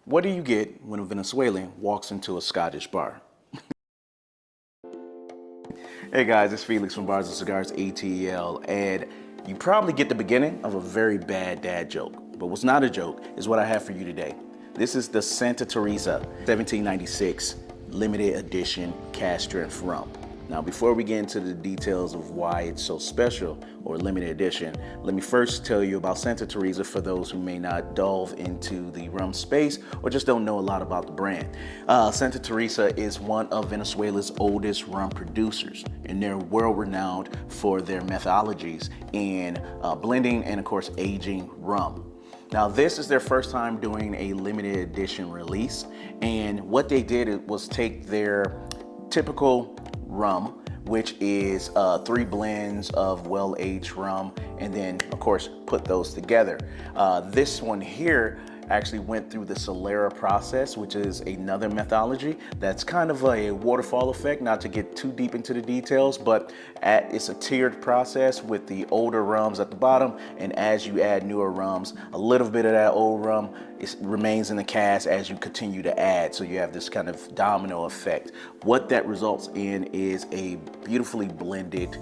What do you get when a Venezuelan walks into a Scottish bar? Hey guys, it's Felix from Bars and Cigars ATL, and you probably get the beginning of a very bad dad joke. But what's not a joke is what I have for you today. This is the Santa Teresa 1796 limited edition cask strength rum. Now, before we get into the details of why it's so special or limited edition, let me first tell you about Santa Teresa for those who may not delve into the rum space or just don't know a lot about the brand. Santa Teresa is one of Venezuela's oldest rum producers, and they're world renowned for their methodologies in blending and, of course, aging rum. Now, this is their first time doing a limited edition release, and what they did was take their typical rum, which is 3 blends of well-aged rum, and then of course put those together. This one here actually went through the Solera process, which is another methodology that's kind of a waterfall effect, not to get too deep into the details, but it's a tiered process with the older rums at the bottom, and as you add newer rums, a little bit of that old rum remains in the cask as you continue to add, so you have this kind of domino effect. What that results in is a beautifully blended,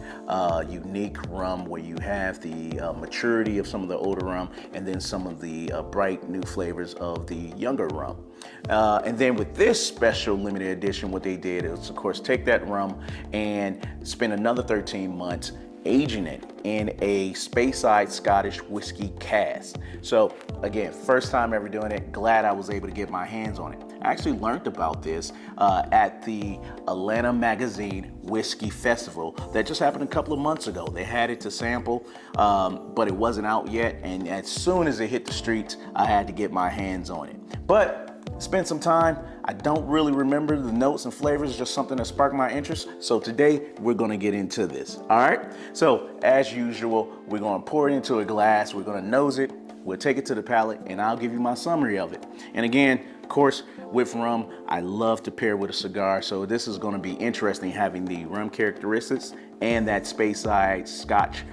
unique rum where you have the maturity of some of the older rum and then some of the bright new flavors of the younger rum. And then with this special limited edition, what they did is, of course, take that rum and spend another 13 months aging it in a Speyside Scottish whiskey cask. So again, first time ever doing it. Glad I was able to get my hands on it. I actually learned about this at the Atlanta Magazine Whiskey Festival that just happened a couple of months ago. They had it to sample, but it wasn't out yet. And as soon as it hit the streets, I had to get my hands on it. But spent some time. I don't really remember the notes and flavors, just something that sparked my interest. So today we're gonna get into this, all right? So as usual, we're gonna pour it into a glass, we're gonna nose it, we'll take it to the palate, and I'll give you my summary of it. And again, of course, with rum, I love to pair with a cigar, so this is gonna be interesting having the rum characteristics and that Speyside Scotch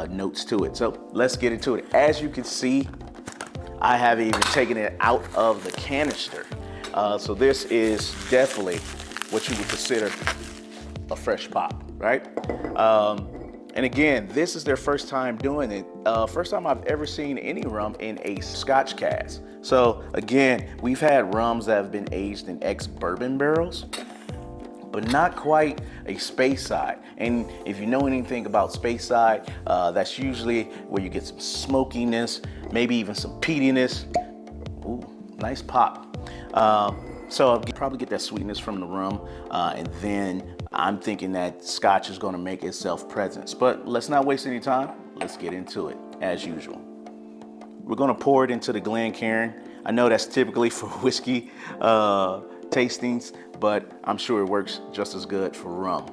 notes to it. So let's get into it. As you can see, I haven't even taken it out of the canister. So this is definitely what you would consider a fresh pop, right? And again, this is their first time doing it. First time I've ever seen any rum in a Scotch cask. So again, we've had rums that have been aged in ex-bourbon barrels, but not quite a Speyside. And if you know anything about Speyside, that's usually where you get some smokiness, maybe even some peatiness. Ooh, nice pop. So I'll probably get that sweetness from the rum, and then I'm thinking that Scotch is gonna make itself present. But let's not waste any time. Let's get into it, as usual. We're gonna pour it into the Glencairn. I know that's typically for whiskey tastings, but I'm sure it works just as good for rum.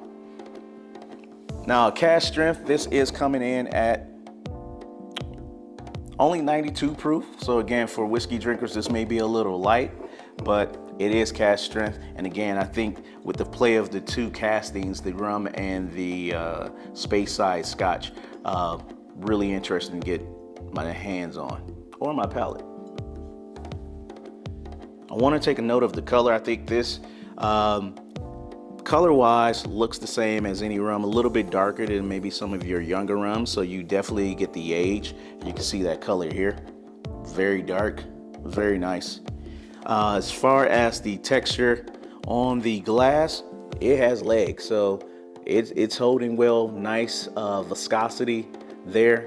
Now, cask strength, this is coming in at only 92 proof. So again, for whiskey drinkers, this may be a little light, but it is cask strength. And again, I think with the play of the two castings, the rum and the Speyside Scotch, really interesting to get my hands on, or my palate. I want to take a note of the color. I think this, color-wise, looks the same as any rum, a little bit darker than maybe some of your younger rums, so you definitely get the age. You can see that color here. Very dark, very nice. As far as the texture on the glass, it has legs, so it's holding well, nice viscosity there.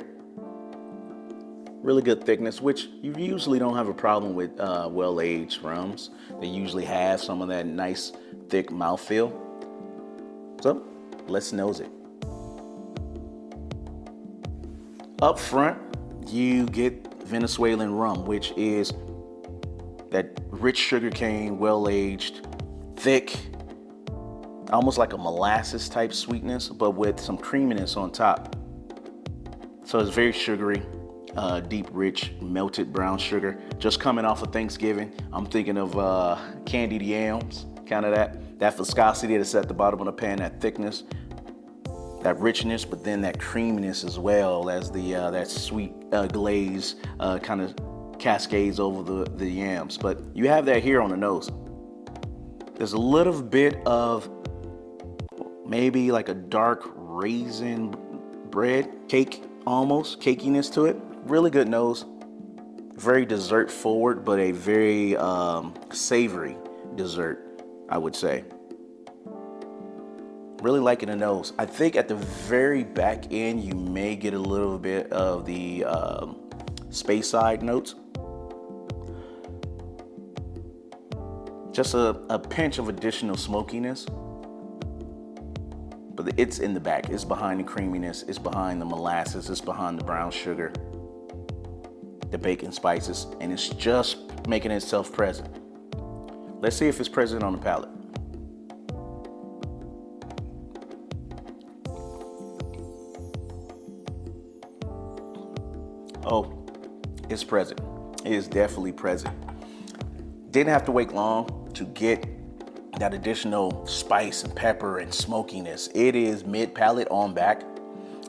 Really good thickness, which you usually don't have a problem with well-aged rums. They usually have some of that nice thick mouthfeel. So let's nose it. Up front, you get Venezuelan rum, which is that rich sugarcane, well-aged, thick, almost like a molasses type sweetness, but with some creaminess on top. So it's very sugary. Deep, rich, melted brown sugar. Just coming off of Thanksgiving, I'm thinking of candied yams, kind of that viscosity that's at the bottom of the pan, that thickness, that richness, but then that creaminess as well as the that sweet glaze kind of cascades over the yams. But you have that here on the nose. There's a little bit of maybe like a dark raisin bread cake, almost cakiness to it. Really good nose. Very dessert forward, but a very savory dessert, I would say. Really liking the nose. I think at the very back end, you may get a little bit of the Speyside notes. Just a pinch of additional smokiness. But it's in the back. It's behind the creaminess. It's behind the molasses. It's behind the brown sugar, the bacon spices, and it's just making itself present. Let's see if it's present on the palate. Oh, it's present. It is definitely present. Didn't have to wait long to get that additional spice and pepper and smokiness. It is mid palate on back.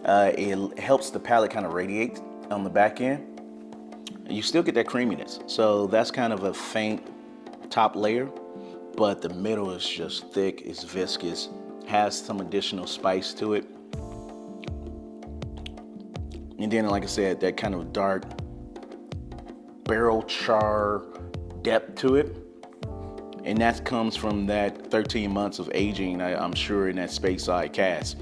It helps the palate kind of radiate on the back end. You still get that creaminess. So that's kind of a faint top layer, but the middle is just thick, it's viscous, has some additional spice to it. And then, like I said, that kind of dark barrel char depth to it. And that comes from that 13 months of aging, I'm sure, in that Speyside cask.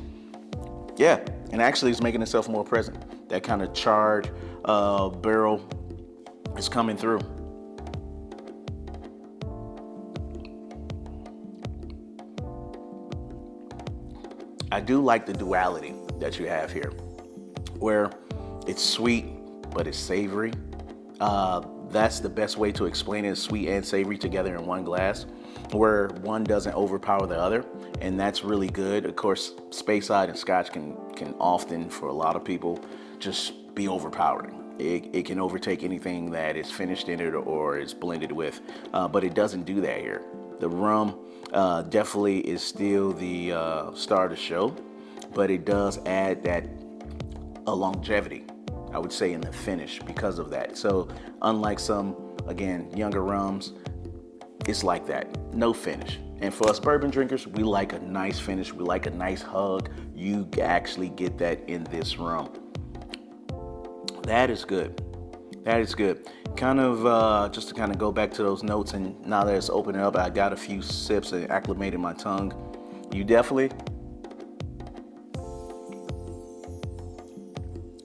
Yeah, and actually it's making itself more present. That kind of charred barrel is coming through. I do like the duality that you have here, where it's sweet, but it's savory. That's the best way to explain it, sweet and savory together in one glass, where one doesn't overpower the other, and that's really good. Of course, Speyside and Scotch can often, for a lot of people, just be overpowering. It can overtake anything that is finished in it or is blended with, but it doesn't do that here. The rum definitely is still the star of the show, but it does add that longevity, I would say, in the finish because of that. So unlike some, again, younger rums, it's like that, no finish. And for us bourbon drinkers, we like a nice finish. We like a nice hug. You actually get that in this rum. That is good. That is good. Kind of, just to kind of go back to those notes, and now that it's opening up, I got a few sips and acclimated my tongue. You definitely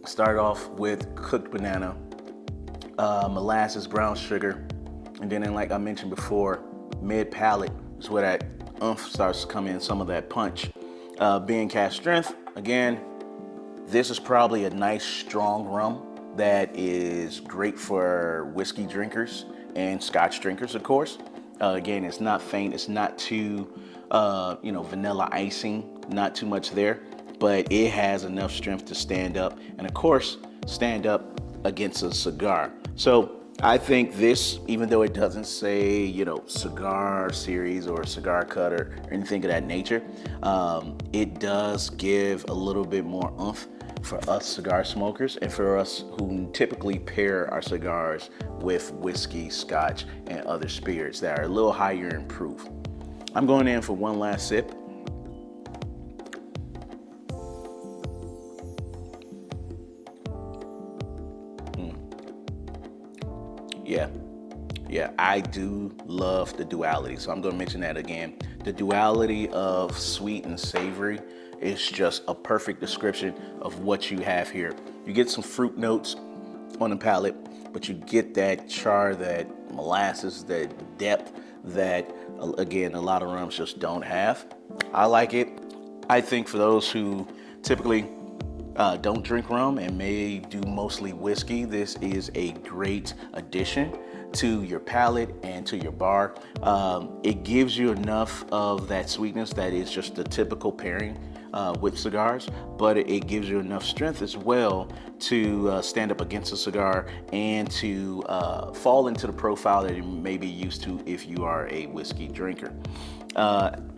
start off with cooked banana, molasses, brown sugar, and then like I mentioned before, mid palate is where that oomph starts to come in, some of that punch. Being cask strength, again, this is probably a nice strong rum that is great for whiskey drinkers and Scotch drinkers, of course. Again, it's not faint, it's not too, vanilla icing, not too much there, but it has enough strength to stand up, and of course, stand up against a cigar. So I think this, even though it doesn't say, cigar series or cigar cutter or anything of that nature, it does give a little bit more oomph for us cigar smokers and for us who typically pair our cigars with whiskey, Scotch, and other spirits that are a little higher in proof. I'm going in for one last sip. Yeah, I do love the duality. So I'm going to mention that again. The duality of sweet and savory is just a perfect description of what you have here. You get some fruit notes on the palate, but you get that char, that molasses, that depth that, again, a lot of rums just don't have. I like it. I think for those who typically don't drink rum and may do mostly whiskey, this is a great addition to your palate and to your bar. It gives you enough of that sweetness that is just the typical pairing with cigars, but it gives you enough strength as well to stand up against a cigar and to fall into the profile that you may be used to if you are a whiskey drinker.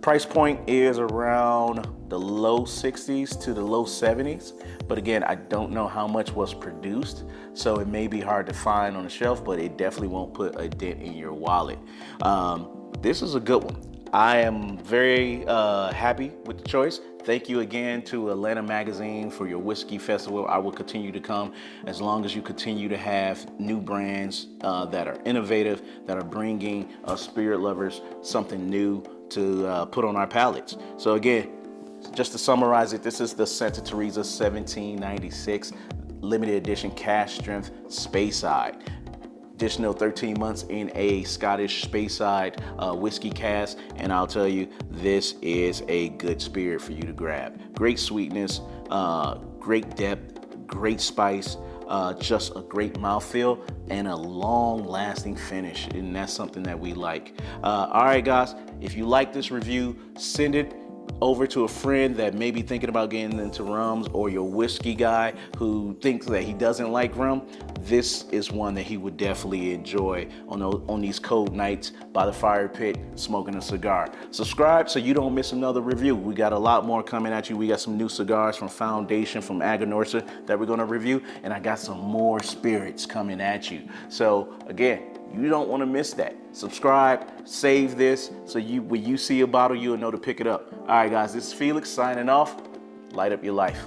Price point is around the low 60s to the low 70s, but again, I don't know how much was produced, so it may be hard to find on the shelf, but it definitely won't put a dent in your wallet. This is a good one. I am very happy with the choice. Thank you again to Atlanta Magazine for your whiskey festival. I will continue to come as long as you continue to have new brands that are innovative, that are bringing us spirit lovers something new to put on our palates. So again, just to summarize it, this is the Santa Teresa 1796 limited edition cask strength Speyside. Additional 13 months in a Scottish Speyside whiskey cask, and I'll tell you, this is a good spirit for you to grab. Great sweetness, great depth, great spice, just a great mouthfeel, and a long-lasting finish, and that's something that we like. All right, guys, if you like this review, send it over to a friend that may be thinking about getting into rums, or your whiskey guy who thinks that he doesn't like rum. This is one that he would definitely enjoy on these cold nights by the fire pit smoking a cigar. Subscribe so you don't miss another review. We got a lot more coming at you. We got some new cigars from Foundation, from Aganorsa that we're going to review, and I got some more spirits coming at you. So again, you don't want to miss that. Subscribe, save this, so when you see a bottle, you'll know to pick it up. All right, guys, this is Felix signing off. Light up your life.